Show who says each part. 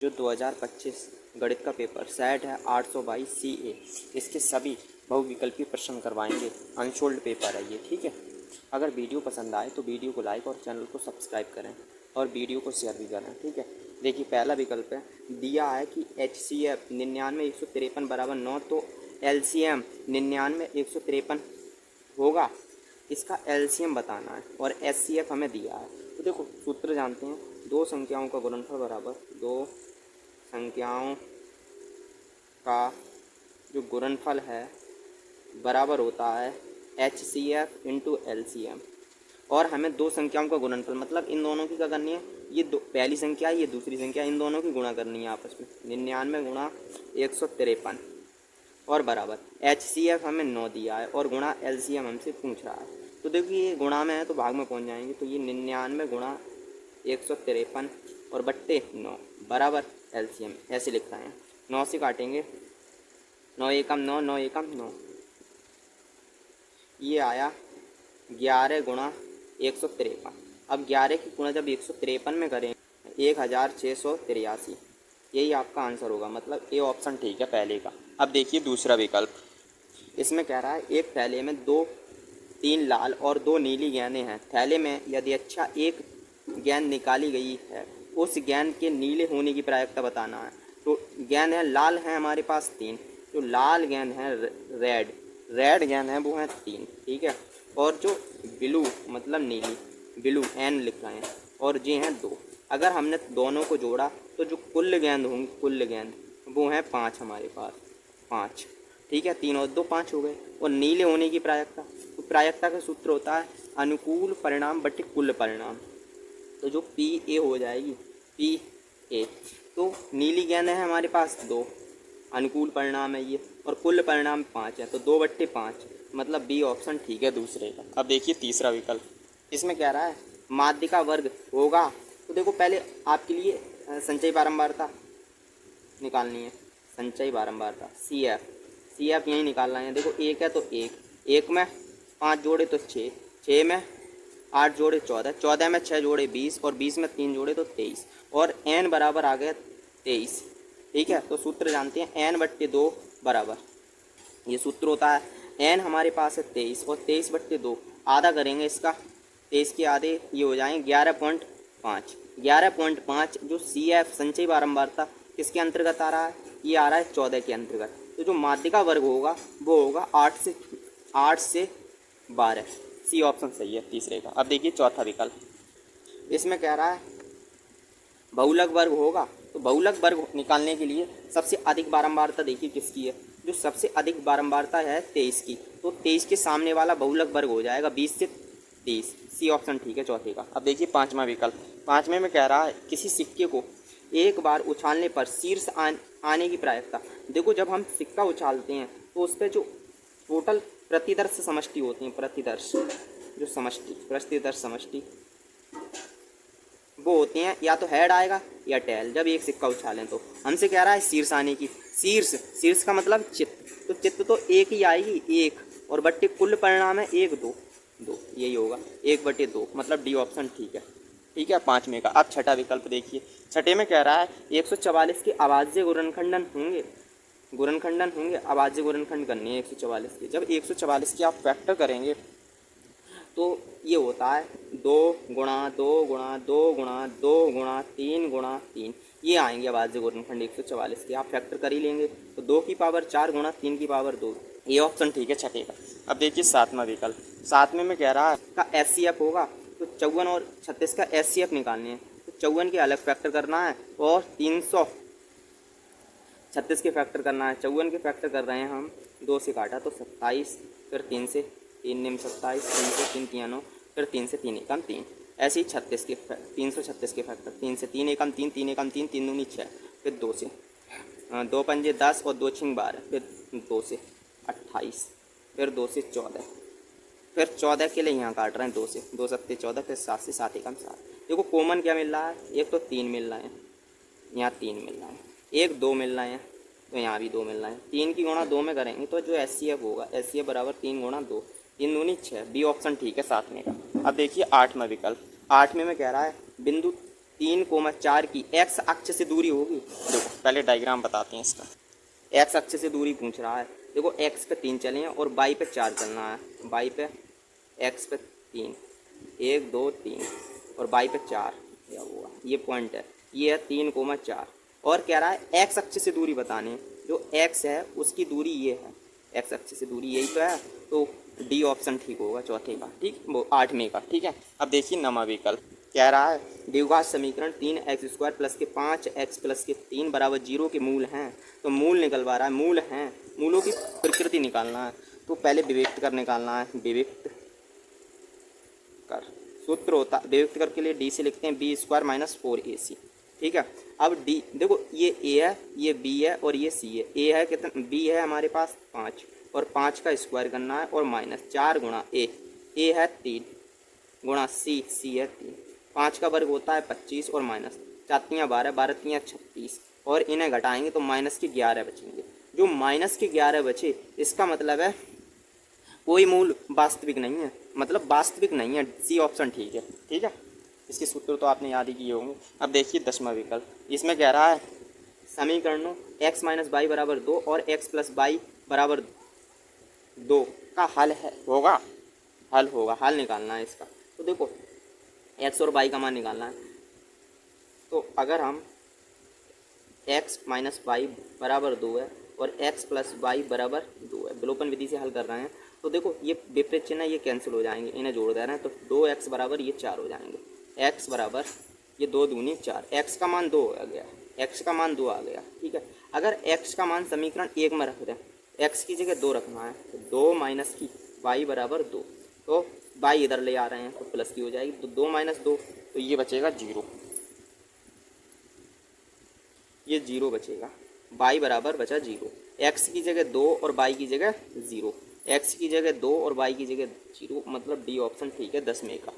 Speaker 1: जो 2025 गणित का पेपर सेट है 822 CA, इसके सभी बहुविकल्पी प्रश्न करवाएंगे। अनसोल्ड पेपर है ये, ठीक है। अगर वीडियो पसंद आए तो वीडियो को लाइक और चैनल को सब्सक्राइब करें और वीडियो को शेयर भी करें, ठीक है। देखिए पहला विकल्प है, दिया है कि HCF 99 153 बराबर 9, तो LCM 99 153 होगा। इसका LCM बताना है और HCF हमें दिया है। तो देखो सूत्र जानते हैं, दो संख्याओं का गुणनफल बराबर दो संख्याओं का जो गुणनफल है बराबर होता है HCF इंटू LCM। और हमें दो संख्याओं का गुणनफल मतलब इन दोनों की क्या करनी है, ये दो पहली संख्या है, ये दूसरी संख्या, इन दोनों की गुणा करनी है आपस में। 99 गुणा 153 और बराबर HCF हमें 9 दिया है और गुणा LCM हमसे पूछ रहा है। तो देखिए ये गुणा में है तो भाग में पहुंच जाएंगे, तो ये 99 गुणा 153 और बट्टे 9 बराबर LCM ऐसे लिख रहे हैं। 9 से काटेंगे, 9 एकम 9, 9 एकम 9, ये आया 11 गुणा 153। अब 11 की गुणा जब 153 में करें 1683, यही आपका आंसर होगा, मतलब ए ऑप्शन ठीक है पहले का। अब देखिए दूसरा विकल्प, इसमें कह रहा है एक थैले में 3 लाल और 2 नीली गेंदें हैं। थैले में यदि अच्छा एक गेंद निकाली गई है, उस गेंद के नीले होने की प्रायिकता बताना है। तो गेंद है लाल है हमारे पास 3, जो लाल गेंद है रेड गेंद है वो है 3, ठीक है। और जो ब्लू मतलब नीली, ब्लू N लिख रहे हैं, और ये हैं 2। अगर हमने दोनों को जोड़ा तो जो कुल गेंद होंगी, कुल गेंद वो हैं 5 हमारे पास, 5, ठीक है। 3 और 2 5 हो गए। और नीले होने की प्रायिकता, तो प्रायिकता का सूत्र होता है अनुकूल परिणाम बटे कुल परिणाम। तो जो PA हो जाएगी, PA। तो नीली गेंद है हमारे पास 2, अनुकूल परिणाम है ये, और कुल परिणाम 5 है, तो 2/5, मतलब B ऑप्शन ठीक है दूसरे का। अब देखिए तीसरा विकल्प, इसमें कह रहा है माध्यिका वर्ग होगा। तो देखो पहले आपके लिए संचयी बारंबारता निकालनी है, संचयी बारंबारता CF यहीं निकालना है। देखो 1 है तो 1 में 5 जोड़े तो 6, 6 में 8 जोड़े 14, 14 में 6 जोड़े 20, और 20 में 3 जोड़े तो 23, और N बराबर आ गया 23, ठीक है। तो सूत्र जानते हैं N/2 बराबर, ये सूत्र होता है N हमारे पास है 23 और 23/2 आधा करेंगे इसका, 23 के आधे ये हो जाएंगे 11.5, 11.5। जो CF संचयी बारंबारता किसके अंतर्गत आ रहा है, ये आ रहा है 14 के अंतर्गत। तो जो माध्यिका वर्ग होगा वो होगा 8 से 12, C ऑप्शन सही है तीसरे का। अब देखिए चौथा विकल्प, इसमें कह रहा है बहुलक वर्ग होगा। तो बहुलक वर्ग निकालने के लिए सबसे अधिक बारंबारता देखिए किसकी है, जो सबसे अधिक बारंबारता है 23 की, तो 23 के सामने वाला बहुलक वर्ग हो जाएगा 20 से 30, C ऑप्शन ठीक है चौथे का। अब देखिए पांचवा विकल्प, पांचवें में कह रहा है किसी सिक्के को एक बार उछालने पर शीर्ष आने की प्रायिकता। देखो जब हम सिक्का उछालते हैं तो उस पर जो टोटल प्रतिदर्श समष्टि होती हैं, प्रतिदर्श जो समष्टि, प्रतिदर्श समष्टि वो होते हैं, या तो हेड आएगा या टेल। जब एक सिक्का उछालें तो हमसे कह रहा है शीर्ष आने की, शीर्ष का मतलब चित्त, तो चित्त तो एक ही आएगी, 1, और बट्टे कुल परिणाम है 1 2 2, यही होगा 1/2, मतलब D ऑप्शन ठीक है, ठीक है पांचवें का। अब छठा विकल्प देखिए, छठे में कह रहा है 144 के अभाज्य गुणनखंडन होंगे, अभाज्य गुणनखंड करनी है 144 के। जब 144 के आप फैक्टर करेंगे तो ये होता है 2 गुणा 2 गुणा 2 गुणा 2 गुणा 3 गुणा 3, ये आएंगे अभाज्य गुणनखंड 144 के। आप फैक्टर कर ही लेंगे तो 2 की पावर 4 गुणा 3 की पावर 2, ये ऑप्शन ठीक है छठे का। अब देखिए सातवां विकल्प, सातवें में कह रहा है का HCF होगा। तो 54 और 36 का HCF निकालने हैं, तो 54 के अलग फैक्टर करना है और 336 के फैक्टर करना है। 54 के फैक्टर कर रहे हैं हम, 2 से काटा तो 27, फिर 3 से 3 निम 27, 3 से 3 9, फिर 3 से 3 एकम 3, ऐसे ही 36 के 336 के फैक्टर, 3 से 3 एकम 3, 3 एकम 3, 3 दूनी 6, फिर 2 से 2 पंजे 10 और 2 छिंग 12, फिर 2 से 28, फिर 2 से 14, फिर 14 के लिए यहाँ काट रहे हैं 2 से 2 सत्ते 14, फिर 7 से 7 एकम 7। देखो कॉमन क्या मिल रहा है, एक तो 3 मिल रहा है, यहाँ 3 मिल रहा है, एक 2 मिल रहा है, तो यहाँ भी 2 मिल रहा है। 3 की गुणा 2 में करेंगे तो जो HCF होगा, HCF बराबर 3 गुणा 2, 3 दूनी 6, B ऑप्शन ठीक है सातवें का। अब देखिए आठवां विकल्प, आठवें में कह रहा है बिंदु 3,4 की एक्स अक्ष से दूरी होगी। देखो पहले डायग्राम बताते हैं इसका। एक्स अक्ष से दूरी पूछ रहा है। देखो एक्स पे 3 चले हैं और वाई पे 4 चलना है। वाई पे एक्स पे 3, 1 2 3 और वाई पे 4, क्या हुआ, ये पॉइंट है, ये है 3,4 और कह रहा है एक्स अक्ष से दूरी बतानी है। जो एक्स है उसकी दूरी ये है, एक्स अक्ष से दूरी यही तो है, तो डी ऑप्शन ठीक होगा चौथे का, ठीक, वो 8वें का, ठीक है। अब देखिए नवा विकल्प कह रहा है द्विघात समीकरण 3x² प्लस के 5x प्लस के 3 बराबर 0 के मूल हैं। तो मूल निकलवा रहा है, मूल हैं, मूलों की प्रकृति निकालना है। तो पहले विविक्त कर निकालना है, विविक्त कर सूत्र होता है, विविक्त कर के लिए डी से लिखते हैं b² माइनस 4ac, ठीक है। अब डी देखो ये ए है, ये बी है और ये सी है। ए है कितना, बी है हमारे पास 5 और 5 का स्क्वायर करना है और माइनस 4 गुणा ए है 3 गुणा सी है 3, 5 का वर्ग होता है 25 और माइनस 4 12, 12 36 और इन्हें घटाएंगे तो माइनस के 11 बचेंगे। जो माइनस के 11 बचे इसका मतलब है कोई मूल वास्तविक नहीं है, मतलब वास्तविक नहीं है, सी ऑप्शन ठीक है, ठीक है। इसके सूत्र तो आपने याद ही किए होंगे। अब देखिए 10वां विकल्प, इसमें कह रहा है समीकरणों x माइनस वाई बराबर 2 और x प्लस वाई बराबर 2 का हल है, होगा, हल होगा, हल निकालना है इसका। तो देखो x और y का मान निकालना है। तो अगर हम x माइनस वाई बराबर 2 है और x प्लस वाई बराबर 2 है, विलोपन विधि से हल कर रहे हैं। तो देखो ये विपरीत चिन्ह ये कैंसिल हो जाएंगे, इन्हें जोड़ दे रहे हैं, तो 2x बराबर ये 4 हो जाएंगे। x बराबर ये 2 दूनी 4, x का मान 2 आ गया, x का मान 2 आ गया, ठीक है। अगर x का मान समीकरण 1 में रख दें, x की जगह 2 रखना है, तो 2 माइनस की y बराबर 2, तो y इधर ले आ रहे हैं तो प्लस की हो जाएगी, तो 2 माइनस 2, तो ये बचेगा 0, ये 0 बचेगा, y बराबर बचा 0, x की जगह 2 और y की जगह 0, x की जगह 2 और y की जगह 0, मतलब डी ऑप्शन ठीक है 10वें का।